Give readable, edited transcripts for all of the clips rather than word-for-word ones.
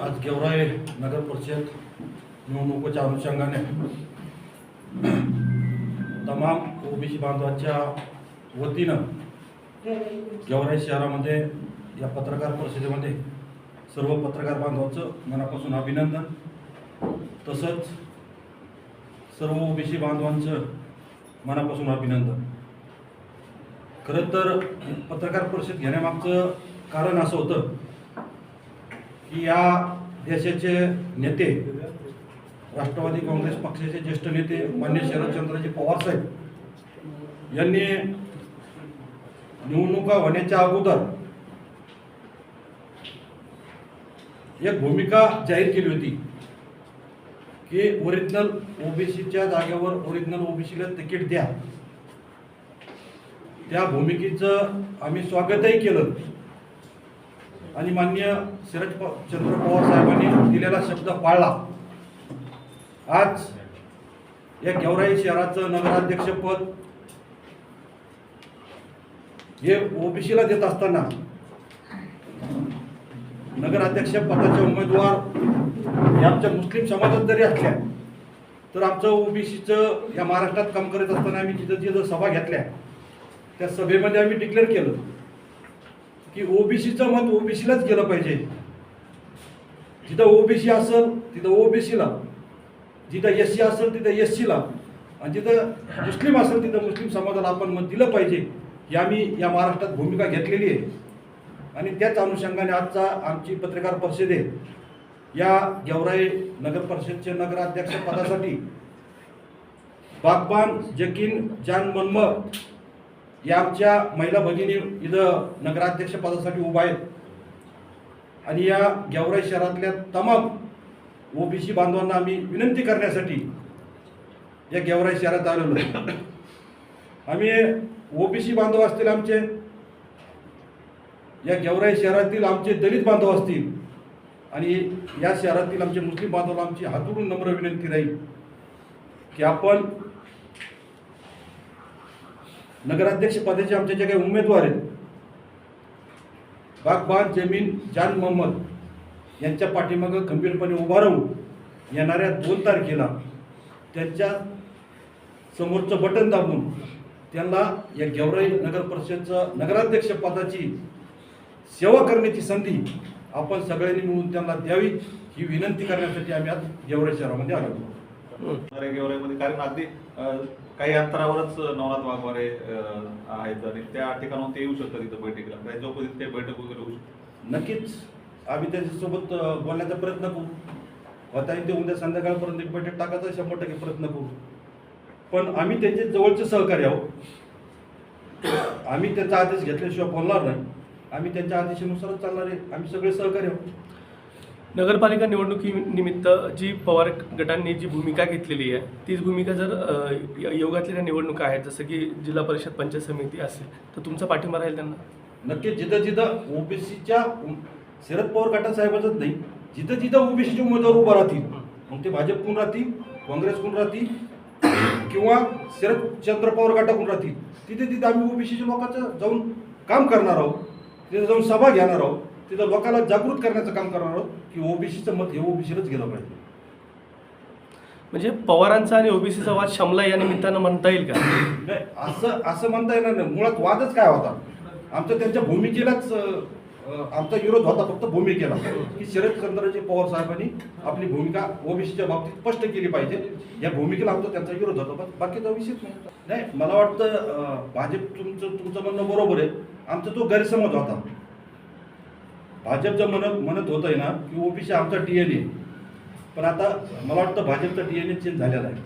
आज गेवराई नगर परिषद निवडणुकीच्या अनुषंगाने तमाम ओबीसी बांधवांच्या वतीनं गेवराई शहरामध्ये या पत्रकार परिषदेमध्ये सर्व पत्रकार बांधवांचं मनापासून अभिनंदन, तसंच सर्व ओबीसी बांधवांचं मनापासून अभिनंदन। खरं तर पत्रकार परिषद घेण्यामागचं कारण असं होतं की या देशाचे नेते, राष्ट्रवादी काँग्रेस पक्षाचे ज्येष्ठ नेते माननीय शरदचंद्रजी पवार साहेब यांनी निवडणुका होण्याच्या अगोदर एक भूमिका जाहीर केली होती की ओरिजिनल ओबीसीच्या जागेवर ओरिजिनल ओबीसीला तिकीट द्या। त्या भूमिकेचं आम्ही स्वागतही केलं आणि माननीय शरदचंद्र पवार साहेबांनी दिलेला शब्द पाळला। आज या गेवराई शहराचं नगराध्यक्षपद हे ओबीसीला देत असताना नगराध्यक्ष पदाचे उमेदवार या आमच्या मुस्लिम समाजात जरी असल्या तर आमचं ओबीसीचं या महाराष्ट्रात काम करत असताना आम्ही जिथं जिथं सभा घेतल्या त्या सभेमध्ये आम्ही डिक्लेअर केलं की ओबीसीचं मत ओबीसीलाच गेलं पाहिजे। जिथं ओबीसी असेल तिथं ओबीसीला, जिथं एससी असेल तिथं एससीला, आणि जिथं मुस्लिम असेल तिथं मुस्लिम समाजाला आपण मत दिलं पाहिजे ही आम्ही या महाराष्ट्रात भूमिका घेतलेली आहे। आणि त्याच अनुषंगाने आजचा आमची पत्रकार परिषद आहे। या गेवराई नगर परिषदचे नगराध्यक्ष पदासाठी बागबान जकीन जान मनमत या आमच्या महिला भगिनी इथं नगराध्यक्ष पदासाठी उभा आहेत आणि या गेवराई शहरातल्या तमाम ओबीसी बांधवांना आम्ही विनंती करण्यासाठी या गेवराई शहरात आलेलो आहे। आम्ही ओबीसी बांधव असतील आमचे, या गेवराई शहरातील आमचे दलित बांधव असतील आणि या शहरातील आमचे मुस्लिम बांधवांना आमची हातून नम्र विनंती राहील की आपण नगराध्यक्ष पदाचे आमचे जे काही उमेदवार आहेत बागबान जमीन जान मोहम्मद यांच्या पाठीमागं खंबीरपणे उभा राहून येणाऱ्या 2 तारखेला त्यांच्या समोरचं बटन दाबून त्यांना या गेवराई नगर परिषदचं नगराध्यक्ष पदाची सेवा करण्याची संधी आपण सगळ्यांनी मिळून त्यांना द्यावी ही विनंती करण्यासाठी आम्ही आज गेवराई शहरामध्ये आलो। गेवराईमध्ये कारण अगदी काही अंतरावरच नवनाथ वाघमारे आहेत आणि त्या ठिकाणाहून ते येऊ शकतात इथं बैठकीला, त्यांच्यासोबत काही बैठक वगैरे होऊ शकते। नक्कीच आम्ही त्याच्यासोबत बोलण्याचा प्रयत्न करू, होता ते उद्या संध्याकाळपर्यंत एक बैठक टाकायचा 100% प्रयत्न करू, पण आम्ही त्यांचे जवळचे सहकारी आहोत। आम्ही त्यांचा आदेश घेतल्याशिवाय बोलणार नाही, आम्ही त्यांच्या आदेशानुसारच चालणार आहे। आम्ही सगळे सहकारी आहोत। नगरपालिका निवडणुकीनिमित्त जी पवार गटांनी जी भूमिका घेतलेली आहे तीच भूमिका जर योगातल्या निवडणुका आहेत जसं की जिल्हा परिषद पंचायत समिती असेल तर तुमचा पाठिंबा राहील त्यांना? नक्कीच जिथं जिथं ओबीसीच्या शरद पवार गटासाहेबांचंच नाही, जिथं जिथं ओबीसीचे उमेदवार उभा राहतील, मग ते भाजपकडून राहतील, काँग्रेसकडून राहतील किंवा शरदचंद्र पवार गटाकडून राहतील, तिथे तिथे आम्ही ओबीसीच्या लोकांचं जाऊन काम करणार आहोत, तिथे जाऊन सभा घेणार आहोत, तिथं लोकांना जागृत करण्याचं काम करणार आहोत की ओबीसीचं मत हे ओबीसीलाच गेलं पाहिजे। म्हणजे पवारांचा आणि ओबीसीचा वाद शमला या निमित्तानं म्हणता येईल का? नाही, असं म्हणता येणार नाही। मुळात वादच काय होता आमचा त्यांच्या भूमिकेलाच आमचा विरोध होता, फक्त भूमिकेला की शरदचंद्रजी पवार साहेबांनी आपली भूमिका ओबीसीच्या बाबतीत स्पष्ट केली पाहिजे, या भूमिकेला आमचा त्यांचा विरोध होता, बाकीचा विषयच नाही। मला वाटतं भाजप तुमचं म्हणणं बरोबर आहे, आमचा तो गैरसमज होता। भाजपचं म्हणत होतं ना की ओबीसी आमचा DNA, पण आता मला वाटतं भाजपचा DNA चेंज झालेला आहे,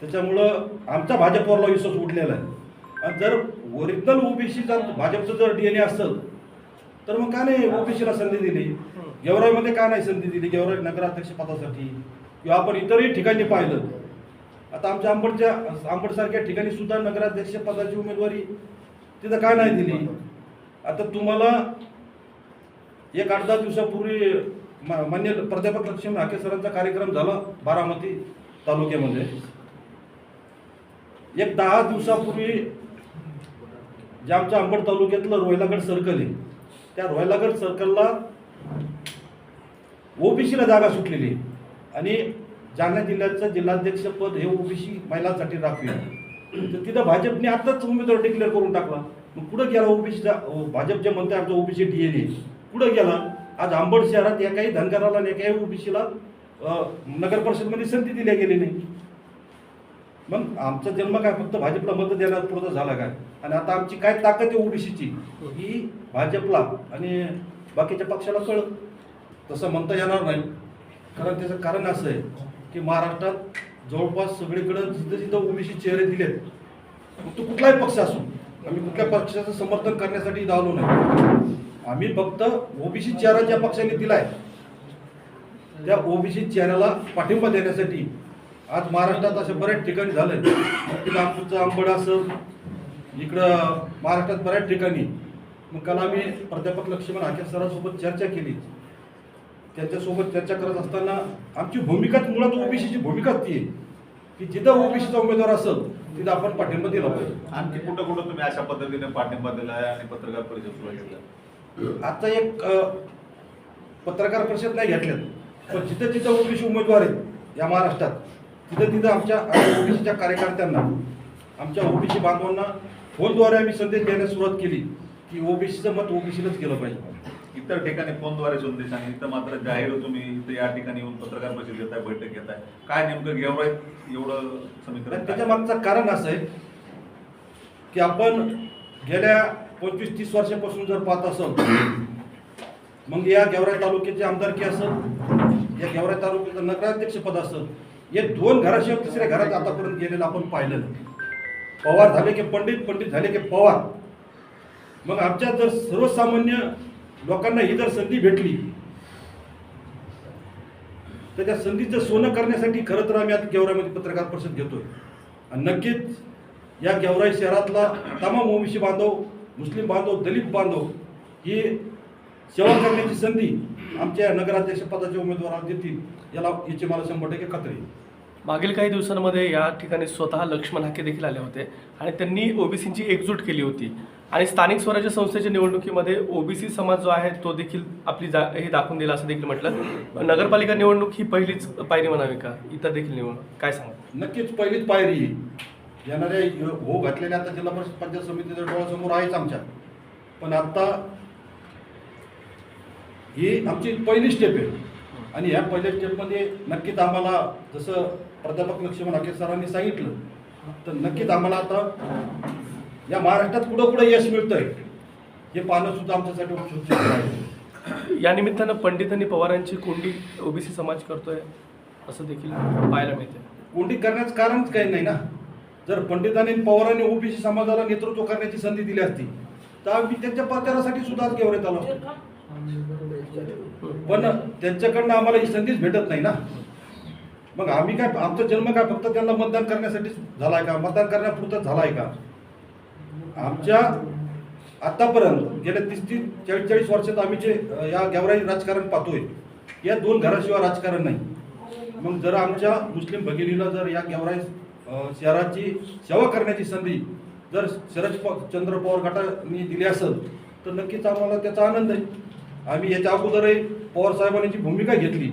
त्याच्यामुळं आमचा भाजपवरला विश्वास उठलेला आहे। आणि जर ओरिजिनल ओबीसीचा भाजपचं जर DNA असेल तर मग का नाही ओबीसीला संधी दिली, गेवराईमध्ये का नाही संधी दिली गेवराई नगराध्यक्ष पदासाठी, किंवा आपण इतरही ठिकाणी पाहिलं, आता आमच्या आंबडसारख्या ठिकाणी सुद्धा नगराध्यक्ष पदाची उमेदवारी तिथं का नाही दिली। आता तुम्हाला 1-8 दिवसापूर्वी मान्य प्राध्यापक लक्ष्मण हाके सरांचा कार्यक्रम झाला बारामती तालुक्यामध्ये, 10 दिवसापूर्वी जे आमच्या अंबड तालुक्यातलं रोहिलागड सर्कल आहे त्या रोहिलागड सर्कलला ओबीसीला जागा सुटलेली आहे. आणि जालना जिल्ह्याचं जिल्हाध्यक्षपद हे ओबीसी महिलांसाठी राखीव आहे. तर तिथं भाजपने आताच उमेदवार डिक्लेअर करून टाकला. मग कुठं गेला ओबीसीचा? भाजप जे म्हणते आमचा ओबीसी DNA कुठं गेला? आज अंबड शहरात एकाही धनगराला आणि एकाही ओबीसीला नगर परिषदमध्ये संधी दिल्या गेली नाही. मग आमचा जन्म काय फक्त भाजपला मत देण्यात पुरता झाला काय? आणि आता आमची काय ताकद आहे ओबीसीची ही भाजपला आणि बाकीच्या पक्षाला कळत. तसं म्हणता येणार नाही. कारण त्याचं कारण असं आहे की महाराष्ट्रात जवळपास सगळीकडं जिथं जिथं ओबीसी चेहरे दिलेत, मग तो कुठलाही पक्ष असो, आम्ही कुठल्या पक्षाचं समर्थन करण्यासाठी इथं आलो नाही. आम्ही फक्त ओबीसी चेहरा ज्या पक्षाने दिलाय त्या ओबीसी चेहऱ्याला पाठिंबा देण्यासाठी आज महाराष्ट्रात अशा बऱ्याच ठिकाणी झालंय की नागपूरचं अंबड असं, इकडं महाराष्ट्रात बऱ्याच ठिकाणी. मग काल आम्ही प्राध्यापक लक्ष्मण हाके सरांसोबत चर्चा केली. त्यांच्यासोबत चर्चा करत असताना आमची भूमिकाच मुळात ओबीसीची भूमिकाच ती आहे की जिथं ओबीसीचा उमेदवार असेल तिथं आपण पाठिंबा दिला पाहिजे. आणखी कुठं कुठं तुम्ही अशा पद्धतीने पाठिंबा दिलाय आणि पत्रकार परिषद सुरू केल्या? आता एक पत्रकार परिषद नाही घेतल्यात, पण जिथं जिथं ओबीसी उमेदवार आहेत या महाराष्ट्रात तिथं तिथं आमच्या ओबीसीच्या कार्यकर्त्यांना, आमच्या ओबीसी बांधवांना फोनद्वारे आम्ही संदेश देण्यास सुरुवात केली की ओबीसीचं मत ओबीसीलाच गेलं पाहिजे. इतर ठिकाणी फोनद्वारे संदेश आणि इथं मात्र जाहीर तुम्ही इथं या ठिकाणी येऊन पत्रकार परिषद घेताय, बैठक घेताय. काय नेमकं गेवराय एवढं समीकरण? त्याच्या मागचं कारण असं आहे की आपण गेल्या 25-30 वर्षापासून जर पाहत असाल, मग या गेवराई तालुक्याची आमदारकी असेल, या गेवराई तालुक्याचं नगराध्यक्षपद असेल, हे 2 घराशिवाय 3ऱ्या घरात आतापर्यंत गेलेलं आपण पाहिलं नाही. पवार झाले की पंडित, पंडित झाले की पवार. मग आमच्या जर सर्वसामान्य लोकांना ही जर संधी भेटली तर त्या संधीचं सोनं करण्यासाठी खरं तर आम्ही आता गेवराईमध्ये पत्रकार परिषद घेतोय. आणि नक्कीच या गेवराई शहरातला तमाम ओबीसी बांधव, मुस्लिम बांधव, दलित बांधव ही सेवा करण्याची संधी आमच्या नगराध्यक्ष पदाच्या उमेदवाराला देतील याची मला 100% खात्री आहे. मागील काही दिवसांमध्ये या ठिकाणी स्वतः लक्ष्मण हाके देखील आले होते आणि त्यांनी ओबीसीची एकजूट केली होती आणि स्थानिक स्वराज्य संस्थेच्या निवडणुकीमध्ये ओबीसी समाज जो आहे तो देखील आपली हे दाखवून दिला असं देखील म्हटलं. नगरपालिका निवडणूक ही पहिलीच पायरी म्हणावी का? इतर देखील निवडणूक काय सांगा? नक्कीच पहिलीच पायरी येणाऱ्या हो घातलेल्या आता जिल्हा परिषद पंचायत समितीच्या डोळ्यासमोर आहेच आमच्या. पण आता ही आमची पहिली स्टेप आहे आणि ह्या पहिल्या स्टेपमध्ये नक्कीच आम्हाला जसं प्राध्यापक लक्ष्मण हाके सरांनी सांगितलं तर नक्कीच आम्हाला आता या महाराष्ट्रात कुठं कुठं यश मिळतंय हे पाहणं सुद्धा आमच्यासाठी उत्सुक आहे. या निमित्तानं पंडित आणि पवारांची कोंडी ओबीसी समाज करतोय असं देखील पाहायला मिळते. कोंडी करण्याचं कारणच काही नाही ना. जर पंडितांनी पवारांनी ओबीसी समाजाला नेतृत्व करण्याची संधी दिली असती तर आम्ही त्यांच्या प्रचारासाठी सुद्धा आज गेवराईत आलो असतो. पण त्यांच्याकडनं आम्हाला ही संधीच भेटत नाही ना. मग आम्ही काय, आमचा जन्म काय फक्त त्यांना मतदान करण्यासाठी झालाय का? मतदान करण्यापुरतं झालाय का? आमच्या आतापर्यंत गेल्या 30-40 वर्षात आम्ही जे या गेवराई राजकारण पाहतोय या 2 घराशिवाय राजकारण नाही. मग जर आमच्या मुस्लिम भगिनीला जर या गेवराई शहराची सेवा करण्याची संधी जर शरदचंद्र पवार गटाने दिली असेल तर नक्कीच आम्हाला त्याचा आनंद आहे. आम्ही याच्या अगोदरही पवार साहेबांनी जी भूमिका घेतली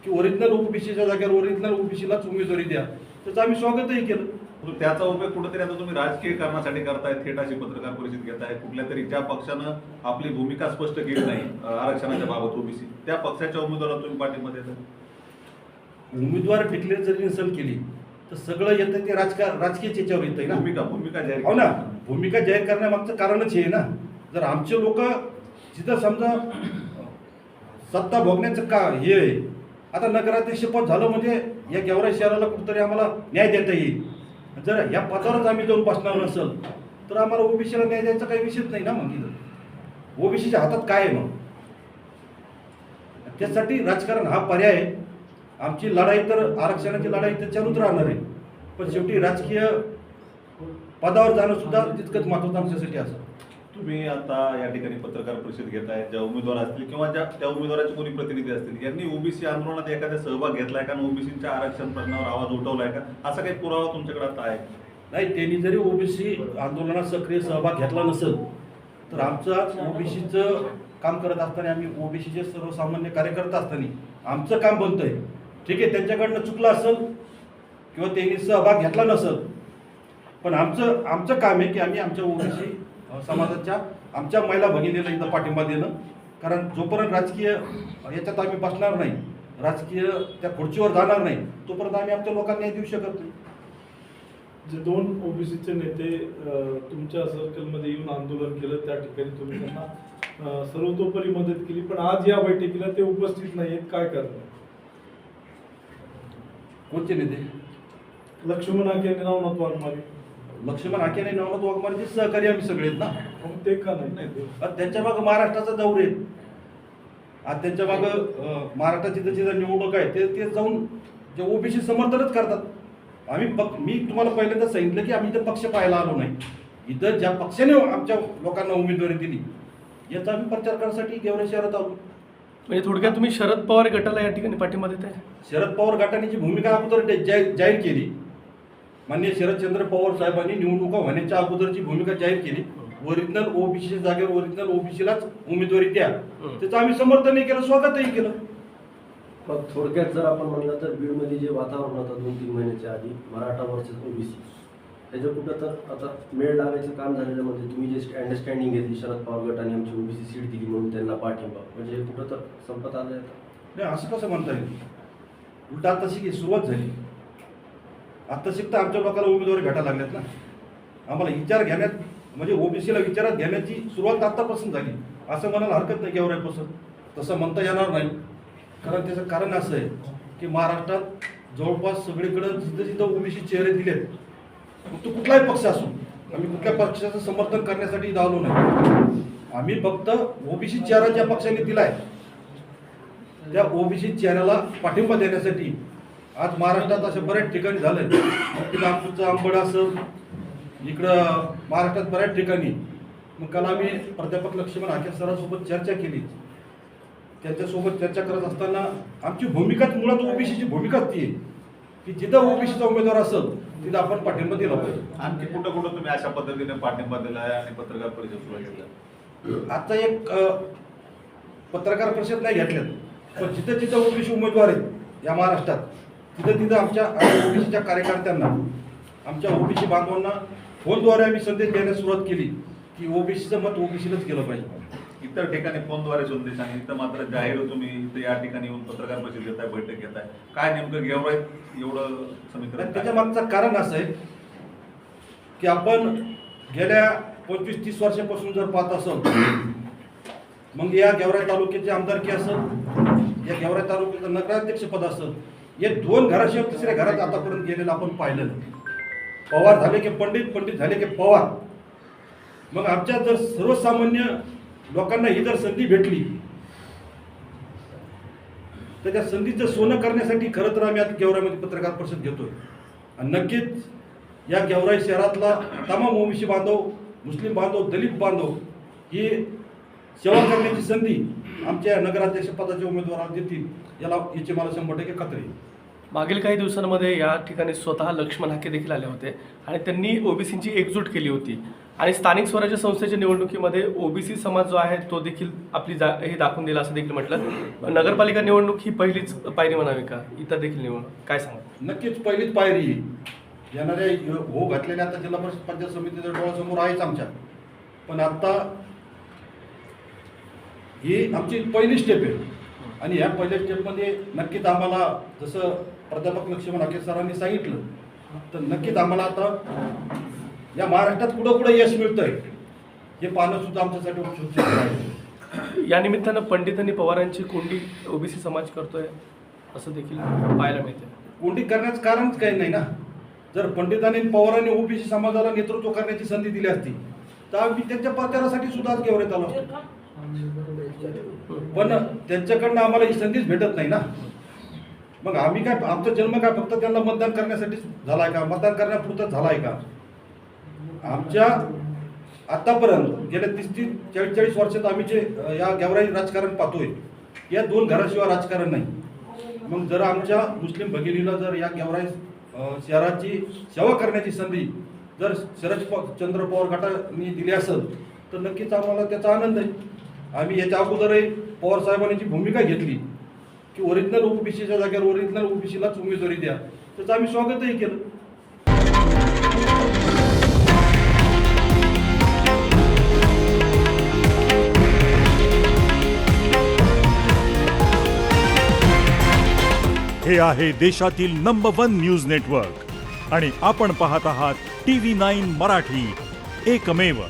की ओरिजिनल ओबीसीच्या जागेवर ओरिजिनल ओबीसीलाच उमेदवारी द्या, त्याचं आम्ही स्वागतही केलं. त्याचा उपयोग कुठेतरी आता तुम्ही राजकीय कारणासाठी करताय, थेट अशी पत्रकार परिषद घेताय. कुठल्या तरी ज्या पक्षानं आपली भूमिका स्पष्ट केली नाही आरक्षणाच्या बाबत ओबीसी, त्या पक्षाच्या उमेदवाराला तुम्ही पाठिंबा देता. उमेदवार डिक्लेअर जरी नसेल केली तर सगळं येतं ते राजकीय याच्यावर येतंय ना. भूमिका जाहीर हो ना. भूमिका जाहीर करण्यामागचं कारणच हे ना. जर आमचे लोक जिथं समजा सत्ता भोगण्याचं का हे आहे, आता नगराध्यक्षपद झालं म्हणजे या गेवराई शहराला कुठंतरी आम्हाला न्याय देता येईल. जर या पदावरच आम्ही जाऊन बसणार नसेल तर आम्हाला ओबीसीला न्याय द्यायचा काही विषयच नाही ना. मग इथं ओबीसीच्या हातात काय आहे? मग त्यासाठी राजकारण हा पर्याय आहे. आमची लढाई तर आरक्षणाची लढाई तर चालूच राहणार आहे, पण शेवटी राजकीय पदावर जाणं सुद्धा तितकंच महत्त्वाचं आमच्यासाठी असं. तुम्ही आता या ठिकाणी पत्रकार परिषद घेताय, ज्या उमेदवार असतील किंवा त्या उमेदवाराचे कोणी प्रतिनिधी असतील यांनी ओबीसी आंदोलनात एखाद्या सहभाग घेतलाय का? ओबीसीच्या आरक्षण प्रश्नावर आवाज उठवलाय का? असा काही पुरावा तुमच्याकडे आता आहे? नाही, त्यांनी जरी ओबीसी आंदोलनात सक्रिय सहभाग घेतला नसेल तर आमचं आज ओबीसीचं काम करत असताना आम्ही ओबीसीचे सर्वसामान्य कार्यकर्ता असताना आमचं काम बनतंय. ठीक आहे, त्यांच्याकडनं चुकलं असेल किंवा त्यांनी सहभाग घेतला नसेल, पण आमचं काम आहे की आम्ही आमच्या ओबीसी समाजाच्या आमच्या महिला भगिनीला इथं पाठिंबा देणं. कारण जोपर्यंत राजकीय याच्यात आम्ही बसणार नाही, राजकीय त्या खुर्चीवर जाणार नाही, तोपर्यंत आम्ही आमच्या लोकांना न्याय देऊ शकत नाही. जे 2 ओबीसीचे नेते तुमच्या सर्कलमध्ये येऊन आंदोलन केलं, त्या ठिकाणी तुम्ही त्यांना सर्वतोपरी मदत केली, पण आज या बैठकीला ते उपस्थित नाहीयेत, काय करणार? कोणते नेते? लक्ष्मण हाके आणि नवनाथ वाघमारे. लक्ष्मण हाके आणि नवनाथ वाघमारेचे सहकारी आम्ही सगळे आहेत ना. मग ते का नाही? आणि त्यांच्या मागं महाराष्ट्राचा दौरे आहेत. आज त्यांच्या मागं महाराष्ट्राची जिथं निवडणूक आहे ते जाऊन जे ओबीसी समर्थनच करतात. मी तुम्हाला पहिल्यांदा सांगितलं की आम्ही इथं पक्ष पाहायला आलो नाही. इथं ज्या पक्षाने आमच्या लोकांना उमेदवारी दिली याचा आम्ही प्रचार करण्यासाठी गेवराई शहरात आलो. म्हणजे थोडक्यात तुम्ही शरद पवार गटाला या ठिकाणी पाठिंबा देत आहे? शरद पवार गटाने जी भूमिका अगोदर जाहीर केली, माननीय शरदचंद्र पवार साहेबांनी निवडणुका होण्याच्या अगोदरची भूमिका जाहीर केली, ओरिजिनल ओबीसीच्या जागेवर ओरिजिनल ओबीसीलाच उमेदवारी द्या, त्याचं आम्ही समर्थनही केलं, स्वागतही केलं. मग थोडक्यात जर आपण म्हणलं तर बीडमध्ये जे वातावरण होतं 2-3 महिन्याच्या आधी मराठा वर्सेस ओबीसी, त्याचं कुठं तर आता मेळ लागायचं काम झालेलं. म्हणजे तुम्ही जे अंडरस्टँडिंग घेतली, शरद पवार गटाने आमची ओबीसी सीट दिली म्हणून त्यांना पाठिंबा, म्हणजे कुठं तर संपत आलं. नाही, असं कसं म्हणता येईल? उलट आत्ताशी की सुरुवात झाली. आत्ताशी तर आमच्या लोकांना उमेदवारी भेटायला लागल्यात ना. आम्हाला विचार घेण्यात म्हणजे ओबीसीला विचारात घेण्याची सुरुवात आत्तापासून झाली असं म्हणायला हरकत नाही. गेवराईपासून तसं म्हणता येणार नाही. कारण त्याचं कारण असं आहे की महाराष्ट्रात जवळपास सगळीकडं जिथं जिथं ओबीसी चेहरे दिलेत, मग तो कुठलाही पक्ष असो, आम्ही कुठल्या पक्षाचं समर्थन करण्यासाठी धावलो नाही. आम्ही फक्त ओबीसी चेहरा ज्या पक्षाने दिलाय त्या ओबीसी चेहऱ्याला पाठिंबा देण्यासाठी आज महाराष्ट्रात अशा बऱ्याच ठिकाणी झालंय. की नागपूरचं अंबड असं, इकडं महाराष्ट्रात बऱ्याच ठिकाणी. मग काल आम्ही प्राध्यापक लक्ष्मण हाके सरांसोबत चर्चा केली. त्यांच्यासोबत चर्चा करत असताना आमची भूमिकाच मुळात ओबीसीची भूमिकाच ती आहे की जिथं ओबीसीचा उमेदवार असेल तिथं आपण पाठिंबा दिला पाहिजे. आणखी कुठं कुठं तुम्ही अशा पद्धतीने पाठिंबा दिलाय आणि पत्रकार परिषद सुरू केल्या? आता एक पत्रकार परिषद नाही घेतल्यात, पण जिथं जिथं ओबीसी उमेदवार आहेत या महाराष्ट्रात तिथं तिथं आमच्या ओबीसीच्या कार्यकर्त्यांना, आमच्या ओबीसी बांधवांना फोनद्वारे आम्ही संदेश देण्यास सुरुवात केली की ओबीसीचं मत ओबीसीलाच केलं पाहिजे. इतर ठिकाणी फोनद्वारे संदेश आणि इथं मात्र जाहीर तुम्ही इथं या ठिकाणी येऊन पत्रकार परिषद घेताय, बैठक घेताय, काय नेमकं गेवराईत एवढं समीकरण? त्याच्या मागचं कारण असं आहे की आपण गेल्या 25-30 वर्षापासून जर पाहत असाल, मग या गेवराई तालुक्याची आमदारकी असेल, या गेवराई तालुक्याचं नगराध्यक्ष पद असेल, या 2 घराशिवाय तिसऱ्या घरात आतापर्यंत गेलेलं आपण पाहिलं नाही. पवार झाले की पंडित, पंडित झाले की पवार. मग आमच्या जर सर्वसामान्य लोकांना ही जर संधी भेटली तर त्या संधीचं सोनं करण्यासाठी खरं तर आम्ही आता गेवराईमध्ये पत्रकार परिषद घेतोय. आणि नक्कीच या गेवराई शहरातला तमाम ओबीसी बांधव, मुस्लिम बांधव, दलित बांधव ही सेवा करण्याची संधी आमच्या नगराध्यक्ष पदाच्या उमेदवाराला देतील याची मला 100% खात्री आहे. मागील काही दिवसांमध्ये या ठिकाणी स्वतः लक्ष्मण हाके देखील आले होते आणि त्यांनी ओबीसींची एकजूट केली होती आणि स्थानिक स्वराज्य संस्थेच्या निवडणुकीमध्ये ओबीसी समाज जो आहे तो देखील आपली हे दाखवून दिला असं देखील म्हटलं. नगरपालिका निवडणूक ही पहिलीच पायरी म्हणावी का? इतर देखील निवडणूक काय सांगा? नक्कीच पहिलीच पायरी येणाऱ्या हो घातलेल्या आता जिल्हा परिषद पंचायत समितीच्या डोळ्यासमोर आहेच आमच्या. पण आता ही आमची पहिली स्टेप आहे आणि ह्या पहिल्या स्टेपमध्ये नक्कीच आम्हाला जसं प्राध्यापक लक्ष्मण हाके सरांनी सांगितलं तर नक्कीच आम्हाला आता या महाराष्ट्रात कुठं कुठं यश मिळतंय हे पाहणं सुद्धा आमच्यासाठी उत्सुक आहे. या निमित्तानं पंडित आणि पवारांची कोंडी ओबीसी समाज करतोय असं देखील पाहायला मिळते. कोंडी करण्याचं कारणच काही नाही ना. जर पंडितांनी पवारांनी ओबीसी समाजाला नेतृत्व करण्याची संधी दिली असती तर आम्ही त्यांच्या प्रचारासाठी सुद्धा गेवराईत आलो असतो. पण त्यांच्याकडनं आम्हाला ही संधीच भेटत नाही ना. मग आम्ही काय, आमचा जन्म काय फक्त त्यांना मतदान करण्यासाठी झालाय का? मतदान करण्यापुरतं झालाय का? आमच्या आतापर्यंत गेल्या 30-40 वर्षात आम्ही जे या गेवराई राजकारण पाहतोय या 2 घराशिवाय राजकारण नाही. मग जर आमच्या मुस्लिम भगिनीला जर या गेवराई शहराची सेवा करण्याची संधी जर शरदचंद्र पवार गटाने दिली असेल तर नक्कीच आम्हाला त्याचा आनंद आहे. आम्ही याच्या अगोदरही पवार साहेबांनी जी भूमिका घेतली की ओरिजिनल ओबीसीच्या जागेवर ओरिजिनल ओबीसीलाच उमेदवारी द्या, त्याचं आम्ही स्वागतही केलं. हे आहे देशातील नंबर 1 न्यूज नेटवर्क आणि आपण पाहत आहात TV9 मराठी, एकमेव.